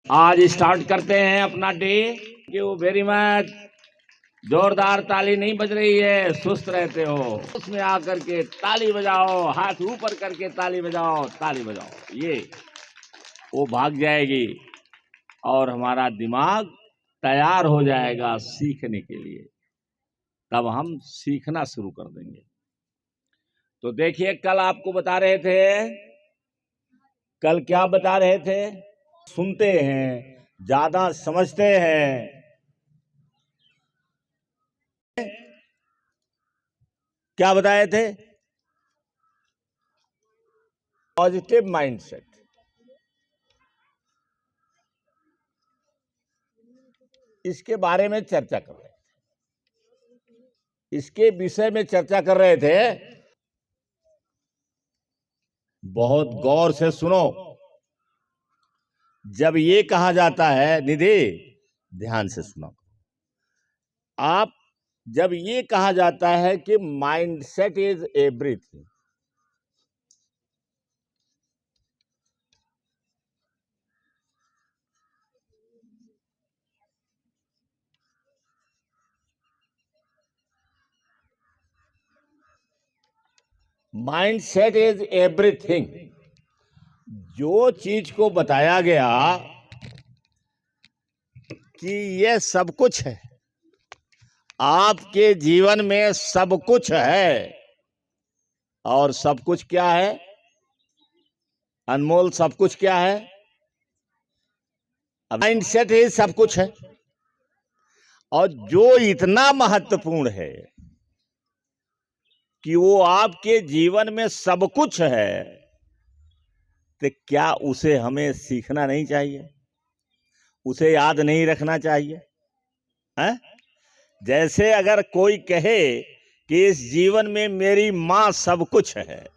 आज स्टार्ट करते हैं अपना डे। You very much. जोरदार ताली नहीं बज रही है, सुस्त रहते हो। उसमें आकर के ताली बजाओ, हाथ ऊपर करके ताली बजाओ, ताली बजाओ। ये वो भाग जाएगी और हमारा दिमाग तैयार हो जाएगा सीखने के लिए। तब हम सीखना शुरू कर देंगे। तो देखिए, कल आपको बता रहे थे, कल क्या बता रहे थे? सुनते हैं, ज्यादा समझते हैं। क्या बताए थे? Positive mindset. इसके बारे में चर्चा कर रहे थे, इसके विषय में चर्चा कर रहे थे। बहुत गौर से सुनो। जब ये कहा जाता है, निधि ध्यान से सुनो, आप जब ये कहा जाता है कि mindset is everything, mindset is everything, जो चीज को बताया गया कि ये सब कुछ है, आपके जीवन में सब कुछ है। और सब कुछ क्या है? अनमोल सब कुछ क्या है? माइंडसेट ही सब कुछ है। और जो इतना महत्वपूर्ण है कि वो आपके जीवन में सब कुछ है, तो क्या उसे हमें सीखना नहीं चाहिए? उसे याद नहीं रखना चाहिए? है? जैसे अगर कोई कहे कि इस जीवन में मेरी मां सब कुछ है,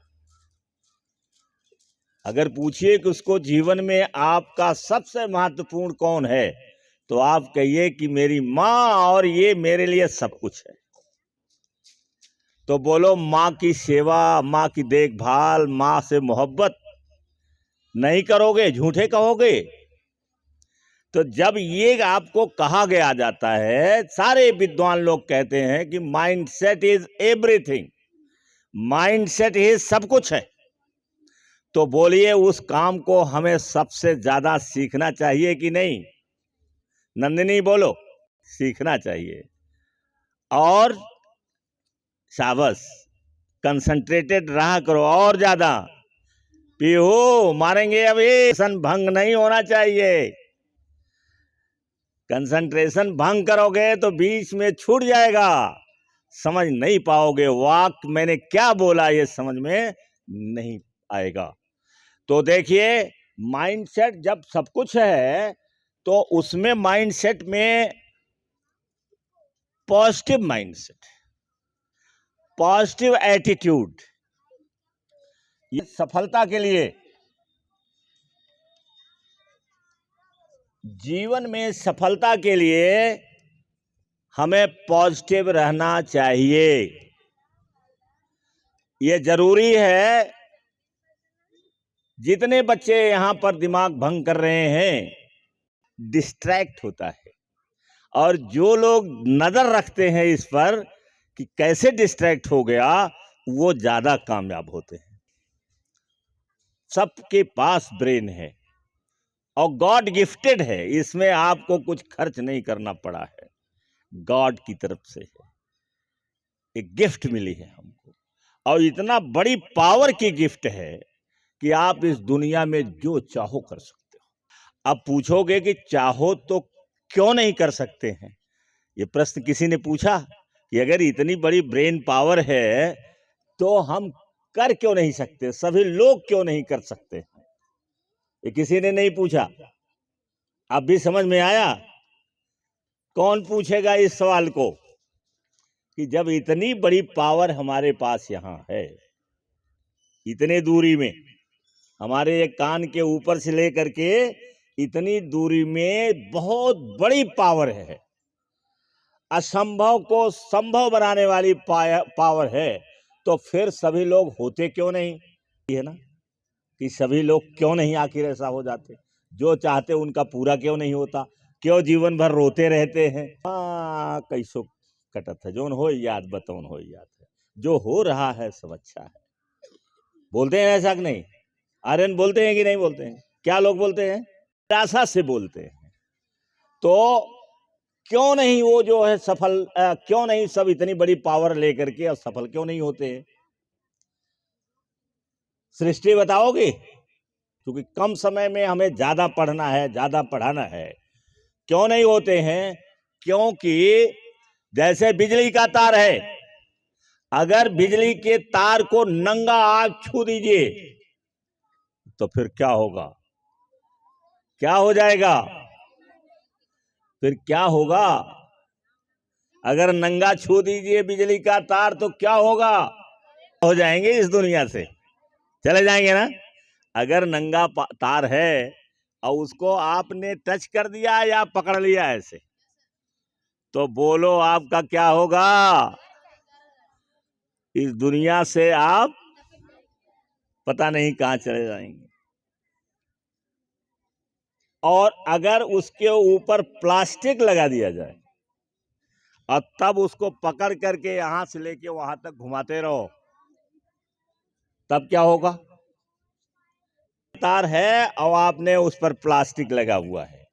अगर पूछिए कि उसको जीवन में आपका सबसे महत्वपूर्ण कौन है, तो आप कहिए कि मेरी मां, और ये मेरे लिए सब कुछ है। तो बोलो, मां की सेवा, मां की देखभाल, मां से मोहब्बत नहीं करोगे, झूठे कहोगे। तो जब ये आपको कहा गया जाता है, सारे विद्वान लोग कहते हैं कि माइंडसेट इज एवरीथिंग, माइंडसेट ही सब कुछ है, तो बोलिए उस काम को हमें सबसे ज्यादा सीखना चाहिए कि नहीं? नंदिनी बोलो, सीखना चाहिए। और शाबाश, कंसंट्रेटेड रहा करो और ज्यादा। पीहू मारेंगे अभी, भंग नहीं होना चाहिए। कंसंट्रेशन भंग करोगे तो बीच में छूट जाएगा, समझ नहीं पाओगे, वाक मैंने क्या बोला ये समझ में नहीं आएगा। तो देखिए, माइंडसेट जब सब कुछ है, तो उसमें माइंडसेट में पॉजिटिव माइंडसेट, पॉजिटिव एटीट्यूड, ये सफलता के लिए, जीवन में सफलता के लिए हमें पॉजिटिव रहना चाहिए। ये जरूरी है। जितने बच्चे यहां पर दिमाग भंग कर रहे हैं, डिस्ट्रैक्ट होता है, और जो लोग नजर रखते हैं इस पर कि कैसे डिस्ट्रैक्ट हो गया, वो ज्यादा कामयाब होते हैं। सबके पास ब्रेन है और गॉड गिफ्टेड है, इसमें आपको कुछ खर्च नहीं करना पड़ा है, गॉड की तरफ से है, एक गिफ्ट मिली है हमको। और इतना बड़ी पावर की गिफ्ट है कि आप इस दुनिया में जो चाहो कर सकते हो। अब पूछोगे कि चाहो तो क्यों नहीं कर सकते हैं? ये प्रश्न किसी ने पूछा कि अगर इतनी बड़ी ब्रेन पावर है तो हम कर क्यों नहीं सकते, सभी लोग क्यों नहीं कर सकते? ये किसी ने नहीं पूछा। अब भी समझ में आया? कौन पूछेगा इस सवाल को कि जब इतनी बड़ी पावर हमारे पास यहां है, इतने दूरी में, हमारे एक कान के ऊपर से लेकर के इतनी दूरी में बहुत बड़ी पावर है, असंभव को संभव बनाने वाली पावर है, तो फिर सभी लोग होते क्यों नहीं? है ना कि सभी लोग क्यों नहीं आखिर ऐसा हो जाते? जो चाहते उनका पूरा क्यों नहीं होता? क्यों जीवन भर रोते रहते हैं? हाँ, कैसो कटत है जोन हो याद बतौन हो याद है, जो हो रहा है सब अच्छा है। बोलते हैं ऐसा कि नहीं? आर्यन बोलते हैं कि नहीं बोलते हैं? क्या लोग बोलते हैं? निराशा से बोलते हैं। तो क्यों नहीं वो जो है सफल, क्यों नहीं सब इतनी बड़ी पावर लेकर के और सफल क्यों नहीं होते हैं? सृष्टि बताओगे? क्योंकि कम समय में हमें ज्यादा पढ़ना है, ज्यादा पढ़ाना है। क्यों नहीं होते हैं? क्योंकि जैसे बिजली का तार है, अगर बिजली के तार को नंगा आप छू दीजिए तो फिर क्या होगा? क्या हो जाएगा? फिर क्या होगा? अगर नंगा छू दीजिए बिजली का तार तो क्या होगा? हो जाएंगे इस दुनिया से, चले जाएंगे ना। अगर नंगा तार है और उसको आपने टच कर दिया या पकड़ लिया ऐसे, तो बोलो आपका क्या होगा? इस दुनिया से आप पता नहीं कहां चले जाएंगे। और अगर उसके ऊपर प्लास्टिक लगा दिया जाए और तब उसको पकड़ करके यहां से लेके वहां तक घुमाते रहो, तब क्या होगा? तार है और आपने उस पर प्लास्टिक लगा हुआ है,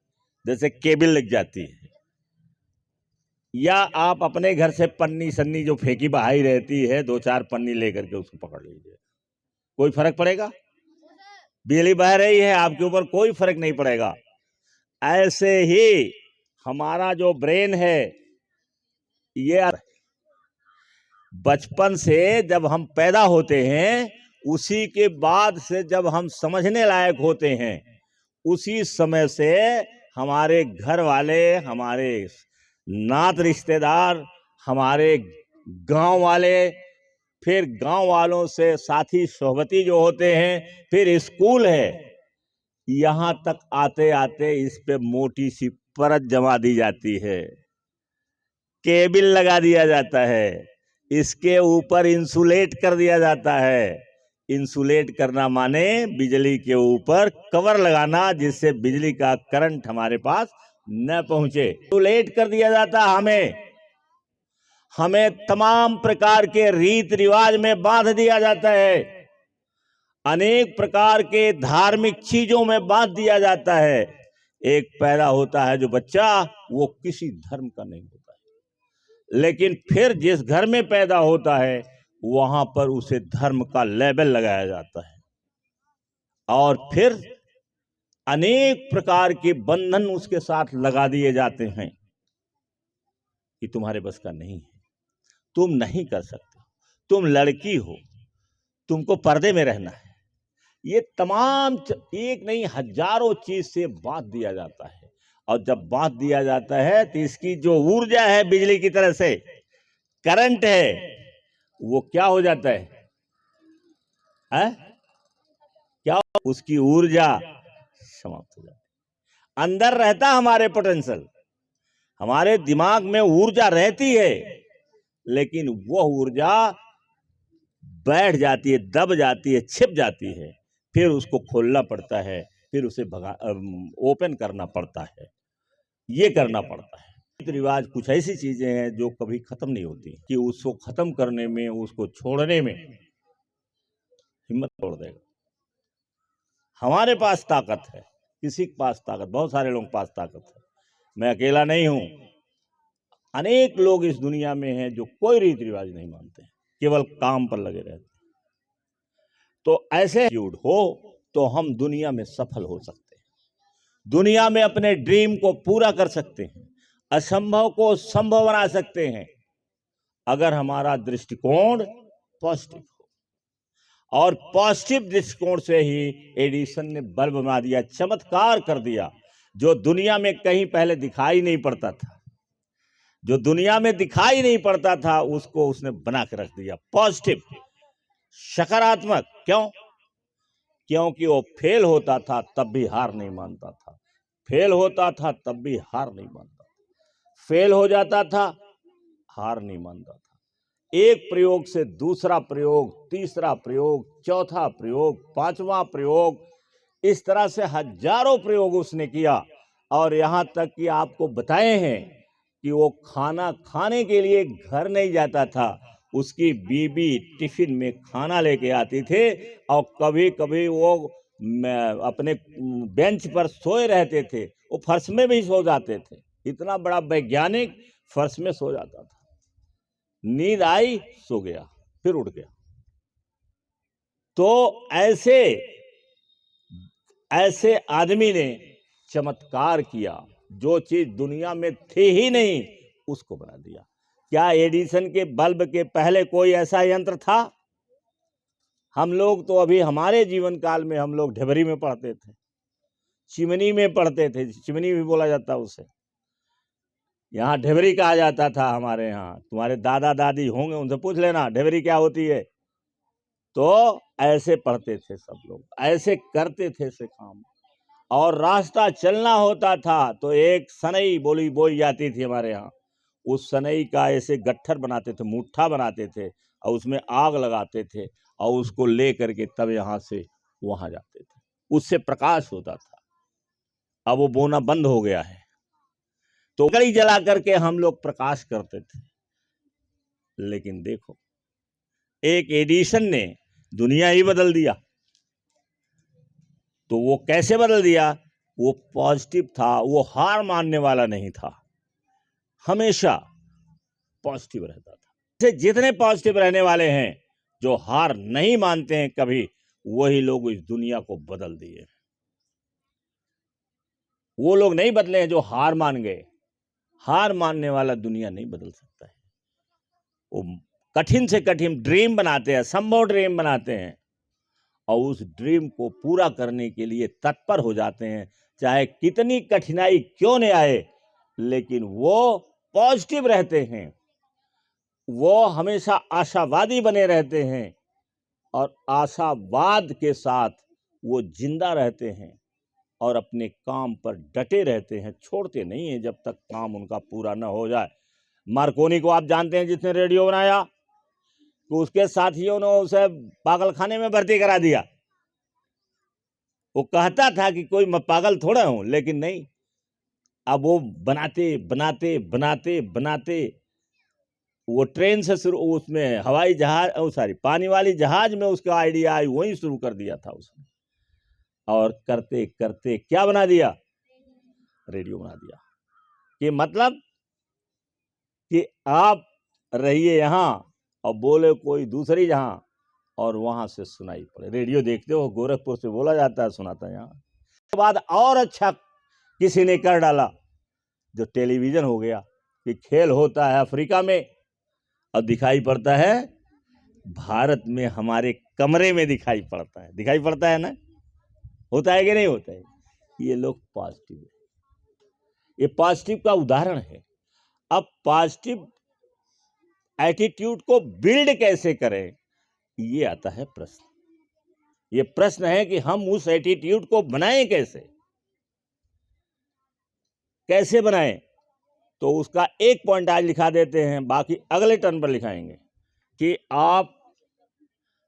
जैसे केबल लग जाती है, या आप अपने घर से पन्नी सन्नी जो फेंकी बहाई रहती है, 2-4 पन्नी लेकर के उसको पकड़ लीजिए, कोई फर्क पड़ेगा? बिजली बह रही है आपके ऊपर, कोई फर्क नहीं पड़ेगा। ऐसे ही हमारा जो ब्रेन है, ये बचपन से जब हम पैदा होते हैं, उसी के बाद से जब हम समझने लायक होते हैं, उसी समय से हमारे घर वाले, हमारे नात रिश्तेदार, हमारे गांव वाले, फिर गांव वालों से साथी सोहबती जो होते हैं, फिर स्कूल है, यहां तक आते आते इस पे मोटी सी परत जमा दी जाती है, केबल लगा दिया जाता है, इसके ऊपर इंसुलेट कर दिया जाता है। इंसुलेट करना माने बिजली के ऊपर कवर लगाना, जिससे बिजली का करंट हमारे पास न पहुंचे। इंसुलेट कर दिया जाता हमें तमाम प्रकार के रीत रिवाज में बांध दिया जाता है, अनेक प्रकार के धार्मिक चीजों में बांध दिया जाता है। एक पैदा होता है जो बच्चा, वो किसी धर्म का नहीं होता है, लेकिन फिर जिस घर में पैदा होता है वहां पर उसे धर्म का लेबल लगाया जाता है, और फिर अनेक प्रकार के बंधन उसके साथ लगा दिए जाते हैं कि तुम्हारे बस का नहीं है, तुम नहीं कर सकते, तुम लड़की हो, तुमको पर्दे में रहना है। ये तमाम एक नहीं हजारों चीज से बांध दिया जाता है, और जब बांध दिया जाता है तो इसकी जो ऊर्जा है बिजली की तरह से, करंट है, वो क्या हो जाता है? क्या? उसकी ऊर्जा समाप्त हो जाती है। अंदर रहता हमारे पोटेंशियल, हमारे दिमाग में ऊर्जा रहती है, लेकिन वह ऊर्जा बैठ जाती है, दब जाती है, छिप जाती है, फिर उसको खोलना पड़ता है, फिर उसे ओपन करना पड़ता है, ये करना पड़ता है। रीति रिवाज कुछ ऐसी चीजें हैं जो कभी खत्म नहीं होती, कि उसको खत्म करने में, उसको छोड़ने में हिम्मत तोड़ देगा। हमारे पास ताकत है, किसी के पास ताकत, बहुत सारे लोगों के पास ताकत है, मैं अकेला नहीं हूं। अनेक लोग इस दुनिया में हैं जो कोई रीति रिवाज नहीं मानते, केवल काम पर लगे रहते हैं। तो ऐसे हो तो हम दुनिया में सफल हो सकते हैं, दुनिया में अपने ड्रीम को पूरा कर सकते हैं, असंभव को संभव बना सकते हैं, अगर हमारा दृष्टिकोण पॉजिटिव हो। और पॉजिटिव दृष्टिकोण से ही एडिसन ने बल्ब बना दिया, चमत्कार कर दिया, जो दुनिया में कहीं पहले दिखाई नहीं पड़ता था, जो दुनिया में दिखाई नहीं पड़ता था उसको उसने बना के रख दिया, पॉजिटिव, सकारात्मक। क्यों? क्योंकि वो फेल होता था तब भी हार नहीं मानता था, फेल होता था तब भी हार नहीं मानता था, फेल हो जाता था, हार नहीं मानता था। एक प्रयोग से दूसरा प्रयोग, तीसरा प्रयोग, चौथा प्रयोग, पांचवा प्रयोग, इस तरह से हजारों प्रयोग उसने किया, और यहाँ तक कि आपको बताए हैं कि वो खाना खाने के लिए घर नहीं जाता था, उसकी बीबी टिफिन में खाना लेके आती थे, और कभी कभी वो अपने बेंच पर सोए रहते थे, वो फर्श में भी सो जाते थे। इतना बड़ा वैज्ञानिक फर्श में सो जाता था, नींद आई सो गया, फिर उठ गया। तो ऐसे आदमी ने चमत्कार किया, जो चीज दुनिया में थी ही नहीं उसको बना दिया। क्या एडिसन के बल्ब के पहले कोई ऐसा यंत्र था? हम लोग तो अभी हमारे जीवन काल में हम लोग ढेबरी में पढ़ते थे, चिमनी में पढ़ते थे, चिमनी भी बोला जाता उसे, यहाँ ढेबरी कहा जाता था हमारे यहाँ। तुम्हारे दादा दादी होंगे, उनसे पूछ लेना ढेबरी क्या होती है। तो ऐसे पढ़ते थे सब लोग, ऐसे करते थे से काम। और रास्ता चलना होता था तो एक सनई बोई जाती थी हमारे यहाँ, उस सनई का ऐसे गट्ठर बनाते थे, मुट्ठा बनाते थे, और उसमें आग लगाते थे, और उसको ले करके तब यहाँ से वहां जाते थे, उससे प्रकाश होता था। अब वो बोना बंद हो गया है, तो लकड़ी जला करके हम लोग प्रकाश करते थे। लेकिन देखो, एक एडिशन ने दुनिया ही बदल दिया। तो वो कैसे बदल दिया? वो पॉजिटिव था, वो हार मानने वाला नहीं था, हमेशा पॉजिटिव रहता था। जितने पॉजिटिव रहने वाले हैं, जो हार नहीं मानते हैं कभी, वही लोग इस दुनिया को बदल दिए। वो लोग नहीं बदले हैं जो हार मान गए। हार मानने वाला दुनिया नहीं बदल सकता है। वो कठिन से कठिन ड्रीम बनाते हैं, संभव ड्रीम बनाते हैं, और उस ड्रीम को पूरा करने के लिए तत्पर हो जाते हैं, चाहे कितनी कठिनाई क्यों न आए। लेकिन वो पॉजिटिव रहते हैं, वो हमेशा आशावादी बने रहते हैं, और आशावाद के साथ वो जिंदा रहते हैं, और अपने काम पर डटे रहते हैं, छोड़ते नहीं हैं जब तक काम उनका पूरा न हो जाए। मार्कोनी को आप जानते हैं, जिसने रेडियो बनाया, तो उसके साथियों ने उसे पागलखाने में भर्ती करा दिया। वो कहता था कि कोई मैं पागल थोड़ा हूं, लेकिन नहीं, अब वो बनाते बनाते बनाते बनाते वो ट्रेन से शुरू, उसमें हवाई जहाज पानी वाली जहाज में उसका आइडिया आई, वहीं शुरू कर दिया था उसने, और करते करते क्या बना दिया? रेडियो बना दिया। कि मतलब कि आप रहिए यहाँ और बोले कोई दूसरी जहां, और वहां से सुनाई पड़े। रेडियो देखते हो, गोरखपुर से बोला जाता है, सुनाता है यहाँ। उसके बाद और अच्छा किसी ने कर डाला, जो टेलीविजन हो गया, कि खेल होता है अफ्रीका में और दिखाई पड़ता है भारत में, हमारे कमरे में दिखाई पड़ता है। दिखाई पड़ता है ना, होता है कि नहीं होता है? ये लोग पॉजिटिव है, ये पॉजिटिव का उदाहरण है। अब पॉजिटिव एटीट्यूड को बिल्ड कैसे करें, ये आता है प्रश्न। ये प्रश्न है कि हम उस एटीट्यूड को बनाएं कैसे, कैसे बनाएं। तो उसका एक पॉइंट आज लिखा देते हैं, बाकी अगले टर्न पर लिखाएंगे। कि आप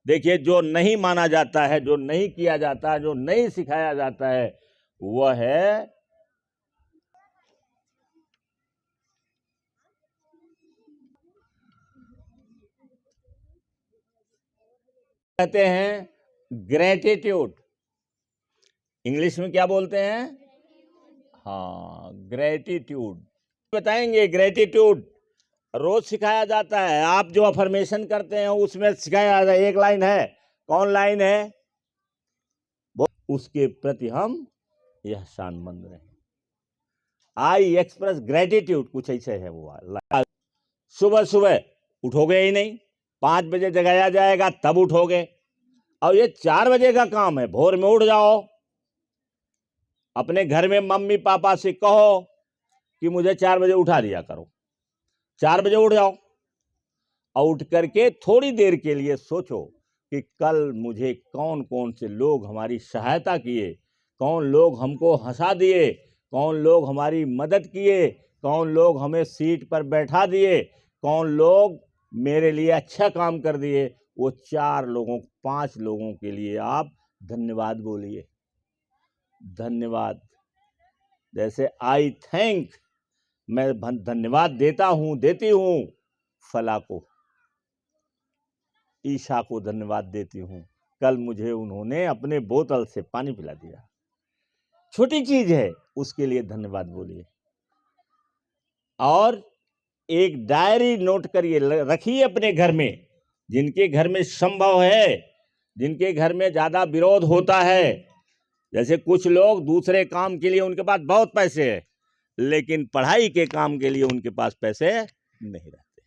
देखिए, जो नहीं माना जाता है, जो नहीं किया जाता है, जो नहीं सिखाया जाता है, वह है कहते हैं ग्रेटिट्यूड। इंग्लिश में क्या बोलते हैं? हाँ, ग्रेटिट्यूड। बताएंगे ग्रेटिट्यूड रोज सिखाया जाता है। आप जो अफर्मेशन करते हैं उसमें सिखाया जाता है। एक लाइन है, कौन लाइन है? उसके प्रति हम एहसानमंद रहें। आई एक्सप्रेस ग्रेटिट्यूड, कुछ ऐसे है वो। सुबह सुबह उठोगे ही नहीं, 5 बजे जगाया जाएगा तब उठोगे, और ये 4 बजे का काम है। भोर में उठ जाओ, अपने घर में मम्मी पापा से कहो कि मुझे 4 बजे उठा दिया करो। 4 बजे उठ जाओ, और उठ करके थोड़ी देर के लिए सोचो कि कल मुझे कौन कौन से लोग हमारी सहायता किए, कौन लोग हमको हंसा दिए, कौन लोग हमारी मदद किए, कौन लोग हमें सीट पर बैठा दिए, कौन लोग मेरे लिए अच्छा काम कर दिए। वो 4 लोगों 5 लोगों के लिए आप धन्यवाद बोलिए। धन्यवाद। जैसे आई थैंक, मैं धन्यवाद देता हूँ, देती हूँ फला को, ईशा को धन्यवाद देती हूँ, कल मुझे उन्होंने अपने बोतल से पानी पिला दिया। छोटी चीज है, उसके लिए धन्यवाद बोलिए। और एक डायरी नोट करिए, रखिए अपने घर में। जिनके घर में संभव है, जिनके घर में ज्यादा विरोध होता है, जैसे कुछ लोग दूसरे काम के लिए उनके पास बहुत पैसे है, लेकिन पढ़ाई के काम के लिए उनके पास पैसे नहीं रहते।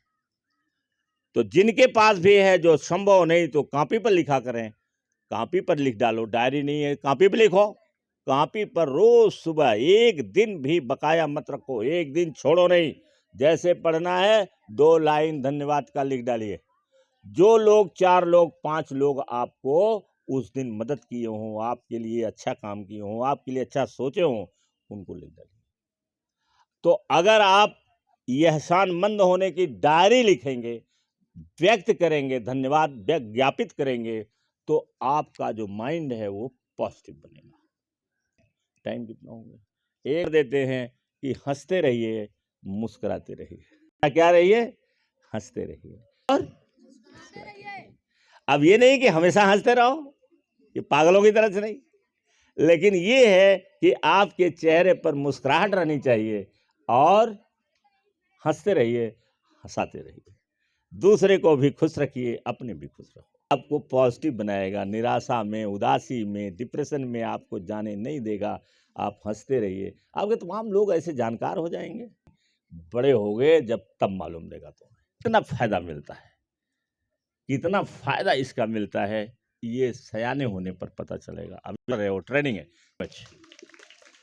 तो जिनके पास भी है, जो संभव नहीं तो कॉपी पर लिखा करें, कॉपी पर लिख डालो। डायरी नहीं है, कॉपी पर लिखो। कॉपी पर रोज सुबह एक दिन भी बकाया मत रखो, एक दिन छोड़ो नहीं। जैसे पढ़ना है 2 लाइन धन्यवाद का लिख डालिए। जो लोग 4 लोग 5 लोग आपको उस दिन मदद किए हों, आपके लिए अच्छा काम किए हों, आपके लिए अच्छा सोचे हों, उनको लिख डालिए। तो अगर आप एहसानमंद होने की डायरी लिखेंगे, व्यक्त करेंगे, धन्यवाद ज्ञापित करेंगे, तो आपका जो माइंड है वो पॉजिटिव बनेगा। टाइम कितना हो गया? एक देते हैं कि हंसते रहिए, मुस्कुराते रहिए। क्या रहिए? हंसते रहिए और अब ये नहीं कि हमेशा हंसते रहो, ये पागलों की तरह से नहीं, लेकिन ये है कि आपके चेहरे पर मुस्कुराहट रहनी चाहिए और हंसते रहिए, हंसाते रहिए। दूसरे को भी खुश रखिए, अपने भी खुश रहो। आपको पॉजिटिव बनाएगा, निराशा में, उदासी में, डिप्रेशन में आपको जाने नहीं देगा। आप हंसते रहिए, आपके तमाम लोग ऐसे जानकार हो जाएंगे। बड़े हो गए जब तब मालूम देगा तुम्हें कितना फायदा मिलता है, कितना फायदा इसका मिलता है, ये सयाने होने पर पता चलेगा। अब ट्रेनिंग है।